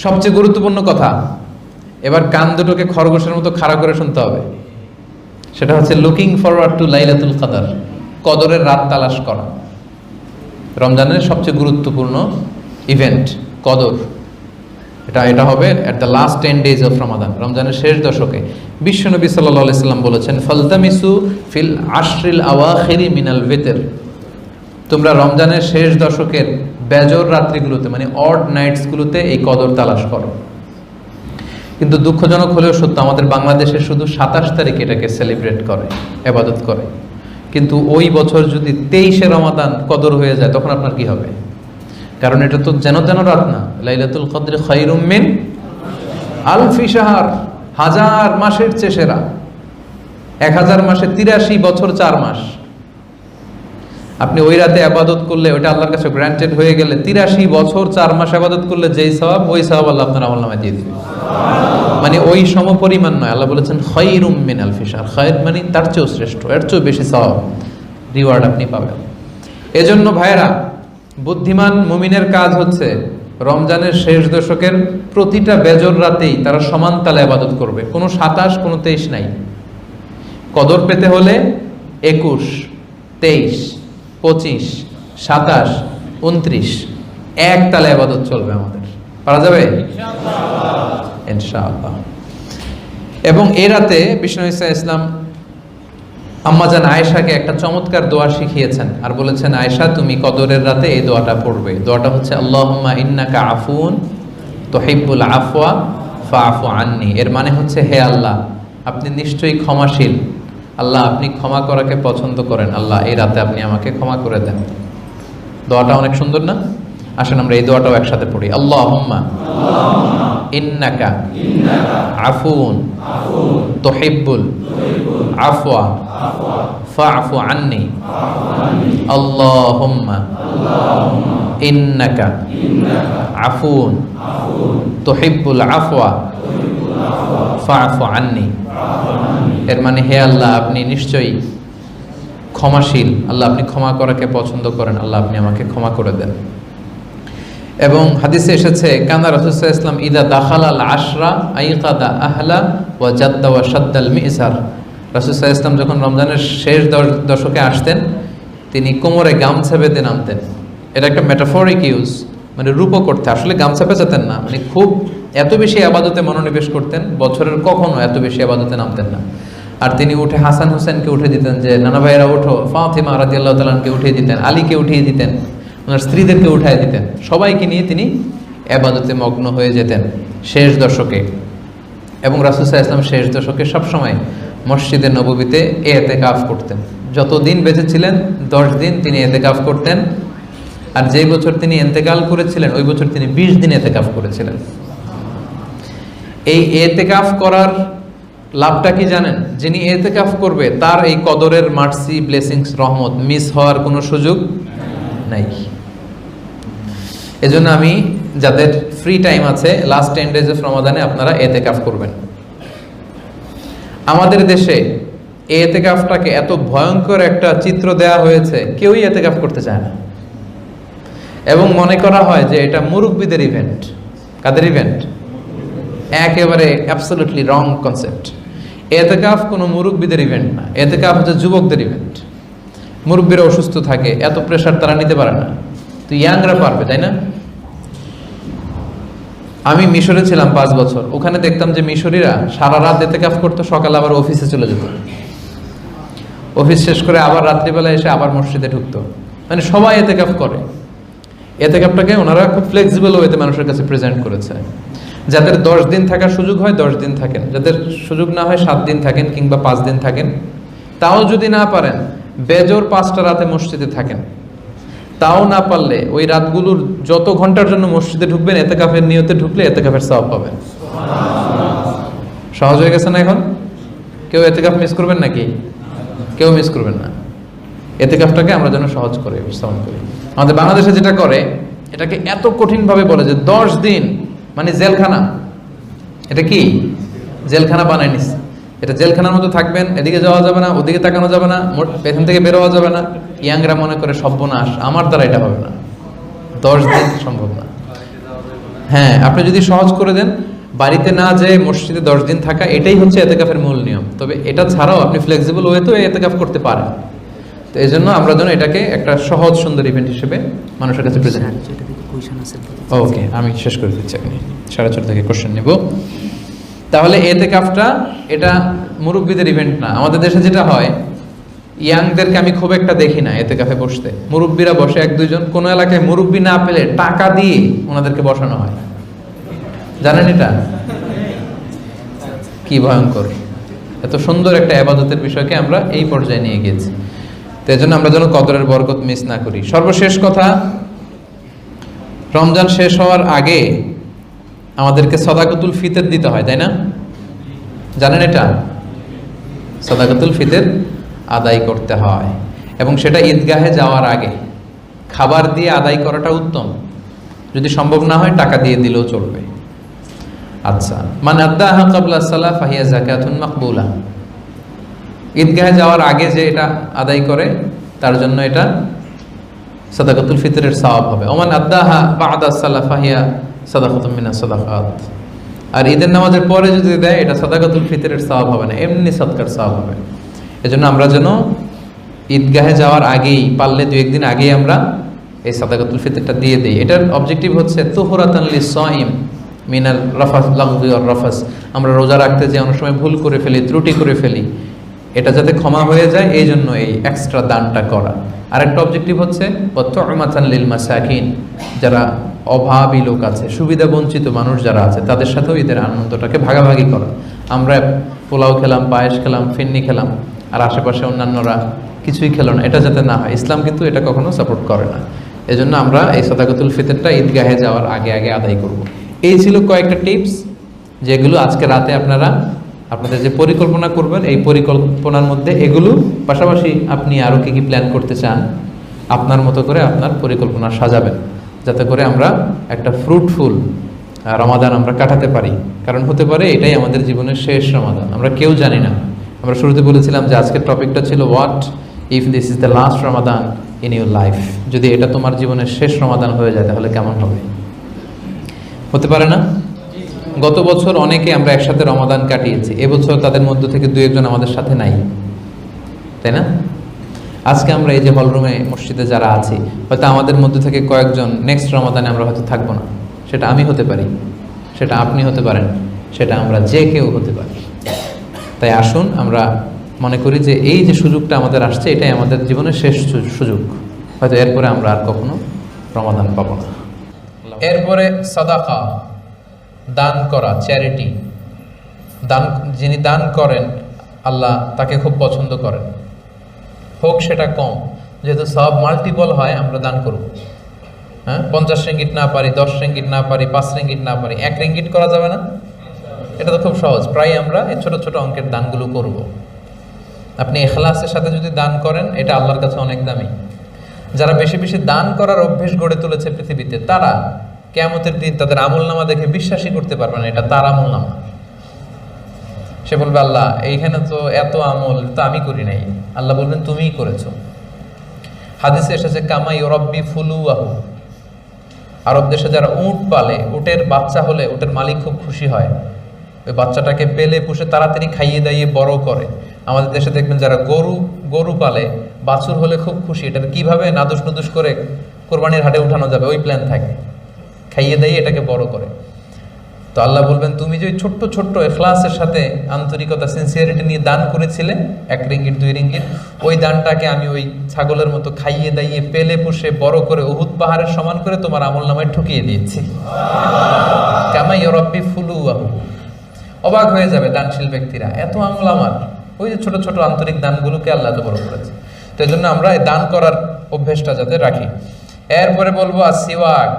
সবচেয়ে গুরুত্বপূর্ণ কথা, এবার কান দুটোকে খরগোশের মতো খাড়া করে শুনতে হবে। সেটা হচ্ছে লুকিং ফরওয়ার্ড টু লাইলাতুল কদর, কদরের রাত তালাশ করা। রমজানের সবচেয়ে গুরুত্বপূর্ণ ইভেন্ট কদর, এটা হবে at the last 10 days of Ramadan, রমজানের শেষ দশকে। বিশ্বনবী সাল্লাল্লাহু আলাইহি সাল্লাম বলেছেন, ফালতামিসু ফিল আশরিল আওয়াখিরি মিনাল ভিতর, তোমরা রমজানের শেষ দশকের বেজর রাত্রিগুলোতে, মানে অড নাইটসগুলোতে এই কদর তালাশ করো। কিন্তু দুঃখজনক হলেও সত্য, আমাদের বাংলাদেশে শুধু 27 তারিখ এটাকে সেলিব্রেট করে, ইবাদত করে। কিন্তু ওই বছর যদি 23শে রমাদান কদর হয়ে যায়, তখন আপনার কি হবে? কারণ এটা তো যেন তেন রাত না। লাইলাতুল কদর খায়রুম মিন আলফি শাহর, 1000 মাসের চেয়ে সেরা। 1000 মাসে 83 বছর 4 মাস। আপনি ওই রাতে ইবাদত করলে ওটা আল্লাহর কাছে গ্রান্টেড হয়ে গেলে 83 বছর 4 মাস ইবাদত করলে যেই সওয়াব, ওই সওয়াব আল্লাহ আপনার আমলনামায় দিয়ে দিবে। মানে ওই সমপরিমাণ নয়। আল্লাহ বলেছেন খায়রুম মিন আলফি শাহর, খায়র মানে তার চেয়েও শ্রেষ্ঠ, এর চেয়েও বেশি সওয়াব, রিওয়ার্ড আপনি পাবেন। এজন্য ভাইরা, বুদ্ধিমান মুমিনের কাজ হচ্ছে রমজানের শেষ দশকের প্রতিটা বেজর রাতেই তারা সমান তালে ইবাদত করবে। কোনো 27, কোনো 23 নাই। কদর পেতে হলে 21, 23, 25, 27, 29 এক তালে ইবাদত চলবে আমাদের। পারা যাবে ইনশাআল্লাহ। এবং এই রাতে বিষ্ণু ঈসা ইসলাম আম্মাজান আয়েশাকে একটা চমৎকার দোয়া শিখিয়েছেন আর বলেছেন, আয়েশা তুমি কদরের রাতে এই দোয়াটা পড়বে। দোয়াটা হচ্ছে আল্লাহুম্মা ইন্নাকা আফুন তুহিব্বুল আফওয়া ফাআফু আন্নি। এর মানে হচ্ছে, হে আল্লাহ, আপনি নিশ্চয়ই ক্ষমাশীল, আল্লাহ আপনি ক্ষমা করাকে পছন্দ করেন, আল্লাহ এই রাতে আপনি আমাকে ক্ষমা করে দেন। দোয়াটা অনেক সুন্দর না? আসেন আমরা এই দোয়াটাও একসাথে পড়ি। আল্লাহুম্মা ইন্নাকা আফুন তুহিব্বুল আফওয়া ফাআফু আন্নি। আল্লাহুম্মা ইন্নাকা আফুন তুহিব্বুল আফওয়া ফাআফু আন্নি। এর মানে, হে আল্লাহ আপনি নিশ্চয়ই ক্ষমাশীল, আল্লাহ আপনি ক্ষমা করাকে পছন্দ করেন, আল্লাহ আপনি আমাকে ক্ষমা করে দেন। এবং হাদিসে এসেছে, কানা রাসূলুল্লাহ সাল্লাল্লাহু আলাইহি ওয়াসাল্লাম ইদা দাখালাল আশরা আইকাদা আহলা ওয়া জাদ্দা ওয়া শাদ্দাল মিসার। রাসূলুল্লাহ সাল্লাল্লাহু আলাইহি ওয়াসাল্লাম যখন রমজানের শেষ দশকে আসতেন, তিনি কোমরে গামছা বেঁধে নামতেন। এটা একটা মেটাফরিক ইউজ, মানে রূপক করতে, আসলে গামছা পেঁচাতেন না, মানে খুব এত বেশি ইবাদতে মনোনিবেশ করতেন, বছরের কখনো এত বেশি ইবাদতে নামতেন না। আর তিনি উঠে হাসান হোসেনকে উঠে দিতেন, যে নানা ভাইয়েরা ওঠো, ফাতিমা রাদিয়াল্লাহু তাআলা আনহাকে উঠিয়ে দিতেন, আলীকে উঠিয়ে দিতেন, ওনার স্ত্রীদেরকে উঠায় দিতেন, সবাইকে নিয়ে তিনি ইবাদতে মগ্ন হয়ে যেতেন শেষ দশকে। এবং রাসূল সাল্লাল্লাহু আলাইহি ওয়াসাল্লাম শেষ দশকে সবসময় মসজিদে নববীতে ইতিকাফ করতেন। যতদিন বেঁচে ছিলেন 10 দিন তিনি ইতিকাফ করতেন। আর যেই বছর তিনি ইন্তেকাল করেছিলেন, ওই বছর তিনি 20 দিন ইতিকাফ করেছিলেন। এই ইতিকাফ করার লাভটা কি জানেন? যিনি ইতিকাফ করবে তার এই কদরের মার্সি, ব্লেসিংস, রহমত মিস হওয়ার কোনো সুযোগ নাই। এজন্য আমি, যাদের ফ্রি টাইম আছে, লাস্ট 10 days অফ রমাদানে আপনারা ইতিকাফ করবেন। আমাদের দেশে ইতিকাফটাকে এত ভয়ঙ্কর একটা চিত্র দেয়া হয়েছে, কেউই ইতিকাফ করতে চায় না এবং মনে করা হয় যে এটা মুরব্বিদের ইভেন্ট। কাদের ইভেন্ট? একেবারে অ্যাবসলিউটলি রং কনসেপ্ট। ইতিকাফ কোনো মুরব্বিদের ইভেন্ট না, ইতিকাফ হচ্ছে যুবকদের ইভেন্ট। মুরব্বিরা অসুস্থ থাকে, এত প্রেশার তারা নিতে পারে না, তো ইয়াংরা পারবে, তাই না? আমি মিশরে ছিলাম 5 বছর, ওখানে দেখতাম যে মিশরীরা সারা রাত ইতিকাফ করতো, সকালে আবার অফিসে চলে যেত, অফিস শেষ করে আবার রাত্রিবেলা এসে আবার মসজিদে ঢুকতো। মানে সবাই ইতিকাফ করে। ইতিকাফটাকে ওনারা খুব ফ্লেক্সিবল ওয়েতে মানুষের কাছে প্রেজেন্ট করেছে। যাদের 10 দিন থাকার সুযোগ হয় 10 দিন থাকেন, যাদের সুযোগ না হয় 7 দিন থাকেন কিংবা 5 দিন থাকেন। তাও যদি না পারেন, বেজোর 5টা রাতে মসজিদে থাকেন। তাও না পারলে ওই রাতগুলোর যত ঘন্টার জন্য মসজিদে ঢুকবেন, ইতিকাফের নিয়তে ঢুকলে ইতিকাফের সওয়াব পাবেন। সহজ হয়ে গেছে না এখন? কেউ ইতিকাফ মিস করবেন নাকি? কেউ মিস করবেন না। ইতিকাফটাকে আমরা যেন সহজ করে উপস্থাপন করি। আমাদের বাংলাদেশে যেটা করে, এটাকে এত কঠিনভাবে বলে যে 10 দিন মানে জেলখানা। এটা কি? জেলখানা বানায় নিচ্ছে। এটা জেলখানার মতো থাকবেন, এদিকে যাওয়া যাবে না, ওদিকে তাকানো যাবে না, পেছন থেকে বের হওয়া যাবে না। ইয়াংরা মনে করে সর্বনাশ, আমার দ্বারা এটা হবে না, 10 দিন সম্ভব না। হ্যাঁ, আপনি যদি সহজ করে দেন, বাড়িতে না যেয়ে মসজিদে 10 দিন থাকা, এটাই হচ্ছে এতেকাফের মূল নিয়ম। তবে এটা ছাড়াও আপনি ফ্লেক্সিবল ওয়েতেও এতেকাফ করতে পারেন। তো এই জন্য আমরা যেন এটাকে একটা সহজ সুন্দর ইভেন্ট হিসেবে মানুষের কাছে প্রেজেন্ট। ওকে, আমি শেষ করে দিচ্ছি, আপনি 4:30 থেকে কোশ্চেন নেব। তাহলে এতেকাফটা এটা মুরব্বীদের ইভেন্ট না। আমাদের দেশে যেটা হয়, ইয়াংদেরকে আমি খুব একটা দেখি না এতেকাফে বসতে। মুরব্বীরা বসে 1-2 জন, কোনো এলাকায় মুরব্বী না পেলে টাকা দিয়ে ওনাদেরকে বসানো হয়। জানেন এটা কি ভয়ঙ্কর? এত সুন্দর একটা ইবাদতের বিষয়কে আমরা এই পর্যায়ে নিয়ে গিয়েছি। তো এই জন্য আমরা যেন কদরের বরকত মিস না করি। সর্বশেষ কথা, রমজান শেষ হওয়ার আগে আমাদেরকে সাদাকাতুল ফিতর দিতে হয়, তাই না? জানেন এটা? সাদাকাতুল ফিতর আদায় করতে হয়, এবং সেটা ঈদগাহে যাওয়ার আগে খাবার দিয়ে আদায় করাটা উত্তম। যদি সম্ভব না হয় টাকা দিয়ে দিলেও চলবে। আচ্ছা, মান আদ্দাহা ক্বাবলা সালাহ ফাহিয়া যাকাতুন মাকবুলা। ঈদগাহে যাওয়ার আগে যে এটা আদায় করে তার জন্য এটা সাদাকাতুল ফিতরের সওয়াব হবে। ওমান আদ্দাহা বা'দা সালাহ ফাহিয়া সাদাকাতুম মিনাস সাদাকাত। আর ঈদের নামাজের পরে যদি দেয়, এটা সাদাকাতুল ফিতরের সওয়াব হবে না, এমনি সদকার সওয়াব হবে। এজন্য আমরা যেন ঈদগাহে যাওয়ার আগেই, পারলে 2-1 দিন আগেই আমরা এই সাদাকাতুল ফিতরটা দিয়ে দিই। এটার অবজেক্টিভ হচ্ছে তুহরাতান লিস-সাইম মিনাল রাফাস লাগযি ওয়ার রাফাস। আমরা রোজা রাখতে যে অনেক সময় ভুল করে ফেলি, ত্রুটি করে ফেলি, এটা যাতে ক্ষমা হয়ে যায় এই জন্য এই এক্সট্রা দানটা করা। আরেকটা অবজেক্টিভ হচ্ছে তু'মাতান লিল মাসাকিন, যারা অভাবী লোক আছে, সুবিধা বঞ্চিত মানুষ যারা আছে, তাদের সাথেও ঈদের আনন্দটাকে ভাগাভাগি করা। আমরা পোলাও খেলাম, পায়েস খেলাম, ফিন্নি খেলাম, আর আশেপাশে অন্যান্যরা কিছুই খেলো না, এটা যাতে না হয়। ইসলাম কিন্তু এটা কখনো সাপোর্ট করে না। এজন্য আমরা এই সাদাকাতুল ফিতরটা ঈদগাহে যাওয়ার আগে আগে আদায় করব। এই ছিল কয়েকটা টিপস, যেগুলো আজকে রাতে আপনারা আপনাদের যে পরিকল্পনা করবেন, এই পরিকল্পনার মধ্যে এগুলো পাশাপাশি আপনি আরও কী কী প্ল্যান করতে চান, আপনার মতো করে আপনার পরিকল্পনা সাজাবেন, যাতে করে আমরা একটা ফ্রুটফুল রমাদান আমরা কাটাতে পারি। কারণ হতে পারে এটাই আমাদের জীবনের শেষ রমাদান, আমরা কেউ জানি না। আমরা শুরুতে বলেছিলাম যে আজকের টপিকটা ছিল what if this is the last Ramadan in your life. যদি এটা তোমার জীবনের শেষ রমাদান হয়ে যায় তাহলে কেমন হবে? হতে পারে না? গত বছর অনেকে আমরা একসাথে রমাদান কাটিয়েছি, এবছর তাদের মধ্য থেকে 2-1 জন আমাদের সাথে নাই, তাই না? আজকে আমরা এই যে হলরুমে মসজিদে যারা আছি, হয়তো আমাদের মধ্যে থেকে কয়েকজন নেক্সট রমাদানে আমরা হয়তো থাকবো না। সেটা আমি হতে পারি, সেটা আপনি হতে পারেন, সেটা আমরা যে কেউ হতে পারি। তাই আসুন আমরা মনে করি যে এই যে সুযোগটা আমাদের আসছে, এটাই আমাদের জীবনের শেষ সুযোগ। হয়তো এরপরে আমরা আর কখনো রমাদান পাবো না। এরপরে সাদাকা, দান করা, চ্যারিটি। দান, যিনি দান করেন আল্লাহ তাকে খুব পছন্দ করেন, হোক সেটা কম, যেহেতু সব মাল্টিপল হয় আমরা দান করব। হ্যাঁ, 50 রিঙ্গিট না পারি, 10 রিঙ্গিট না পারি, 5 রিঙ্গিট না পারি, 1 রিঙ্গিট করা যাবে না? এটা তো খুব সহজ। প্রায় আমরা এই ছোট ছোট অঙ্কের দানগুলো করব। আপনি ইখলাসের সাথে যদি দান করেন, এটা আল্লাহর কাছে অনেক দামি। যারা বেশি বেশি দান করার অভ্যেস গড়ে তুলেছে পৃথিবীতে, তারা কিয়ামতের দিন তাদের আমলনামা দেখে বিশ্বাসই করতে পারবে না এটা তার আমলনামা। সে বলবে, আল্লাহ এইখানে তো এত আমল তো আমি করি নাই। আল্লাহ বলবেন তুমিই করেছো। হাদিসে এসেছে কামা ইউরাব্বি ফুলুয়াহু, আরব দেশে যারা উট পালে, উটের বাচ্চা হলে উটের মালিক খুব খুশি হয়, ওই বাচ্চাটাকে পেলে পুষে তাড়াতাড়ি খাইয়ে দাইয়ে বড় করে। আমাদের দেশে দেখবেন যারা গরু পালে, বাছুর হলে খুব খুশি, এটা কিভাবে নাদুস নুদুস করে কোরবানির হাটে উঠানো যাবে ওই প্ল্যান থাকে, খাইয়ে দাইয়ে এটাকে বড় করে। তো আল্লাহ বলবেন তুমি যে ছোট্ট ছোট্ট ইখলাসের সাথে আন্তরিকতা, সিনসিয়ারিটি নিয়ে দান করেছিলে, 1 রিঙ্গিট 2 রিঙ্গিট, ওই দানটাকে আমি ওই ছাগলের মতো খাইয়ে দাইয়ে পেলে পুষে বড় করে উহুদ পাহাড়ের সমান করে তোমার আমলনামায় ঢুকিয়ে দিয়েছি। কামা ইউরাব্বি ফুলুয়াহু। অবাক হয়ে যাবে দানশীল ব্যক্তিরা, এত আমল আমার। ওই যে ছোট ছোট আন্তরিক দানগুলোকে আল্লাহ তো বড় করেছে। তো এই জন্য আমরা এই দান করার অভ্যেসটা যাতে রাখি। এরপরে বলবো আসিওয়াক,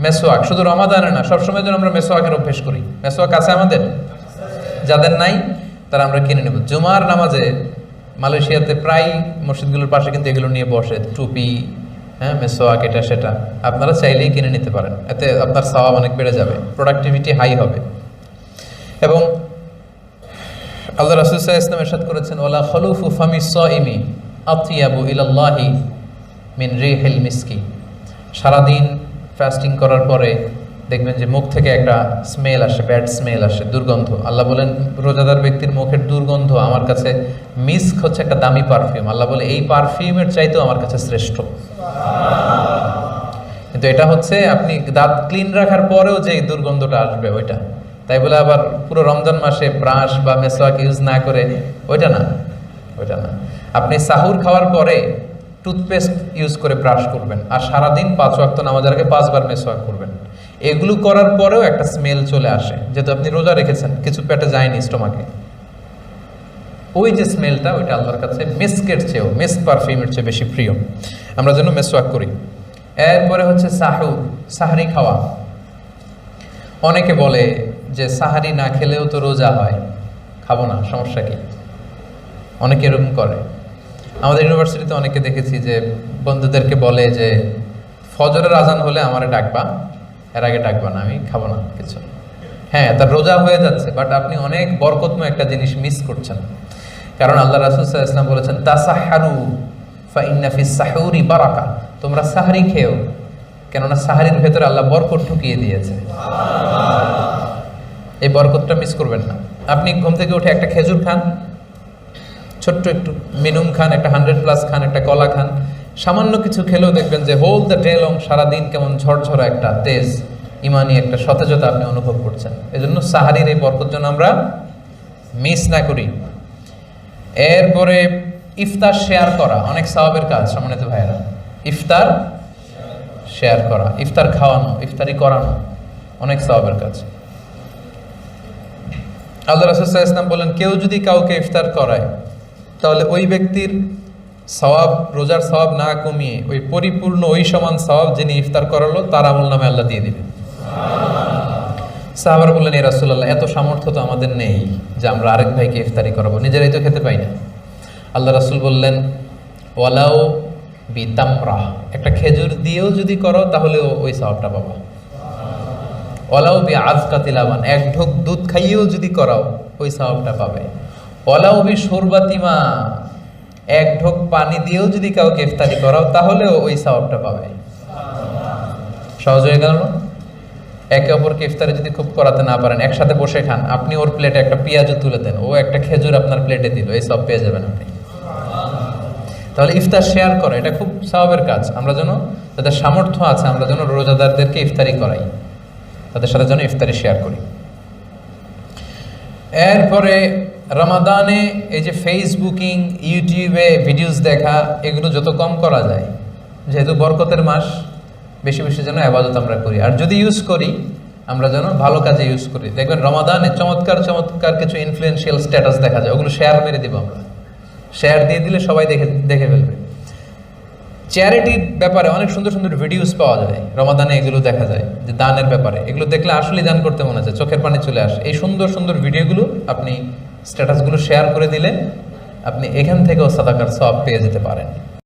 মেসোয়াক। শুধু রমাদানে না, সবসময় যেন আমরা মেসোয়াকের অভ্যেস করি। মেসোয়াক আছে আমাদের? যাদের নাই তারা আমরা কিনে নেব। জুমার নামাজে মালয়েশিয়াতে প্রায় মসজিদগুলোর পাশে কিন্তু এগুলো নিয়ে বসে, টুপি, হ্যাঁ, মেসোয়াক, এটা সেটা। আপনারা চাইলেই কিনে নিতে পারেন, এতে আপনার সওয়াব অনেক বেড়ে যাবে, প্রোডাক্টিভিটি হাই হবে। এবং আল্লাহ রাসূল সাল্লাল্লাহু আলাইহি ওয়াসাল্লাম ইরশাদ করেছেন, ওয়ালা খালুফু ফামিস সাইমি আতিয়াবু ইলাল্লাহি মিন রিহিল মিসকি। সারাদিন ফাস্টিং করার পরে দেখবেন যে মুখ থেকে একটা স্মেল আসে, ব্যাড স্মেল আসে, দুর্গন্ধ। আল্লাহ বলেন রোজাদার ব্যক্তির মুখের দুর্গন্ধ আমার কাছে, মিস্ক হচ্ছে একটা দামি পারফিউম, আল্লাহ বলে এই পারফিউমের চাইতেও আমার কাছে শ্রেষ্ঠ। কিন্তু এটা হচ্ছে আপনি দাঁত ক্লিন রাখার পরেও যে দুর্গন্ধটা আসবে ওইটা, তাই বলে আবার পুরো রমজান মাসে ব্রাশ বা মেসওয়াক ইউজ না করে ওইটা না, ওইটা না। আপনি সাহুর খাওয়ার পরে টুথপেস্ট ইউজ করে ব্রাশ করবেন, আর সারাদিন 5 ওয়াক্ত নামাজের আগে 5 বার মেসওয়াক করবেন। এগুলো করার পরেও একটা স্মেল চলে আসে, যেহেতু আপনি রোজা রেখেছেন, কিছু পেটে যায়নি স্টোমাকে, ওই যে স্মেলটা, ওইটা আল্লাহর কাছে মিস্কের চেয়েও, মিস্ক পারফিউমের চেয়ে বেশি প্রিয়। আমরা যেন মেসওয়াক করি। এরপরে হচ্ছে সাহুর, সাহারি খাওয়া। অনেকে বলে যে সাহারি না খেলেও তো রোজা হয়, খাবো না, সমস্যা কি? অনেকে এরকম করে। আমাদের ইউনিভার্সিটিতে অনেকে দেখেছি যে বন্ধুদেরকে বলে যে ফজরের আজান হলে আমারে ডাকবা, এর আগে ডাকবা না, আমি খাবো না কিছু। হ্যাঁ, তার রোজা হয়ে যাচ্ছে, বাট আপনি অনেক বরকতময় একটা জিনিস মিস করছেন। কারণ আল্লাহ রাসূল সাল্লাল্লাহু আলাইহি ওয়াসাল্লাম বলেছেন তাসাহহারু ফা ইন্না ফিস সাহুরি বারাকা, তোমরা সাহরি খেও, কেননা সাহারির ভেতরে আল্লাহ বরকত ঢুকিয়ে দিয়েছে। এই বরকতটা মিস করবেন না। আপনি ঘুম থেকে উঠে একটা খেজুর খান, ছোট্ট একটু মিনুম খান, একটা 100+ খান, একটা কলা খান, সামান্য কিছু খেলেও দেখবেন যে হোল দ্য ডে লং, সারাদিন কেমন ঝরঝরা একটা তেজ, ইমানি একটা সতেজতা আপনি অনুভব করছেন। এজন্য সাহারির এই বরকত যেন আমরা মিস না করি। এরপরে ইফতার শেয়ার করা, অনেক সওয়াবের কাজ সম্মানিত ভাইয়েরা। ইফতার শেয়ার করা, ইফতার খাওয়ানো, ইফতারি করানো অনেক সওয়াবের কাজ। আল্লাহ রাসূল সাল্লাল্লাহু আলাইহি ওয়াসাল্লাম বলেন কেউ যদি কাউকে ইফতার করায় তাহলে ওই ব্যক্তির সওয়াব, রোজার সওয়াব না কমিয়ে ওই পরিপূর্ণ ওই সমান সওয়াব যিনি ইফতার করালো তার আমলনামে আল্লাহ দিয়ে দিবেন। সাহাবারা বললেন ইয়া রাসূলুল্লাহ, এত সামর্থ্য তো আমাদের নেই যে আমরা আরেক ভাইকে ইফতারি করাবো, নিজেরাই তো খেতে পাই না। আল্লাহ রাসূল বললেন ওয়ালাউ বিতামরা, একটা খেজুর দিয়েও যদি করো তাহলেও ওই সওয়াবটা পাবা। ওয়ালাউ বিআযকাতিল লাবান, এক ঢোক দুধ খাইয়েও যদি করাও ওই সওয়াবটা পাবে। ওয়ালাউ বিশুরবাতিমা, এক ঢোক পানি দিয়েও যদি কাউকে ইফতারি করাও তাহলেও ওই সওয়াবটা পাবে। সহজ হয়ে গেল না? একে অপরকে ইফতারি যদি খুব করাতে না পারেন, একসাথে বসে খান, আপনি ওর প্লেটে একটা পেঁয়াজও তুলে দেন, ও একটা খেজুর আপনার প্লেটে দিল, এই সব পেয়ে যাবেন আপনি। তাহলে ইফতার শেয়ার করা এটা খুব সওয়াবের কাজ। আমরা যেন, যাদের সামর্থ্য আছে, আমরা যেন রোজাদারদেরকে ইফতারি করাই, তাদের সাথে যেন ইফতারি শেয়ার করি। এরপরে রমাদানে এই যে ফেসবুকিং, ইউটিউবে ভিডিওস দেখা, এগুলো যত কম করা যায়, যেহেতু বরকতের মাস, বেশি বেশি যেন ইবাদত আমরা করি। আর যদি ইউজ করি আমরা যেন ভালো কাজে ইউজ করি। দেখবেন রমাদানে চমৎকার চমৎকার কিছু ইনফ্লুয়েন্সিয়াল স্ট্যাটাস দেখা যায়, ওগুলো শেয়ার মেরে দিব আমরা, শেয়ার দিয়ে দিলে সবাই দেখে ফেলবে। চ্যারিটির ব্যাপারে অনেক সুন্দর সুন্দর ভিডিওস পাওয়া যায় রমাদানে, এগুলো দেখা যায় যে দানের ব্যাপারে, এগুলো দেখলে আসলেই দান করতে মনে হয়, চোখের পানি চলে আসে। এই সুন্দর সুন্দর ভিডিওগুলো আপনি স্ট্যাটাসগুলো শেয়ার করে দিলে আপনি এখান থেকেও সাদাকার সওয়াব পেয়ে যেতে পারেন।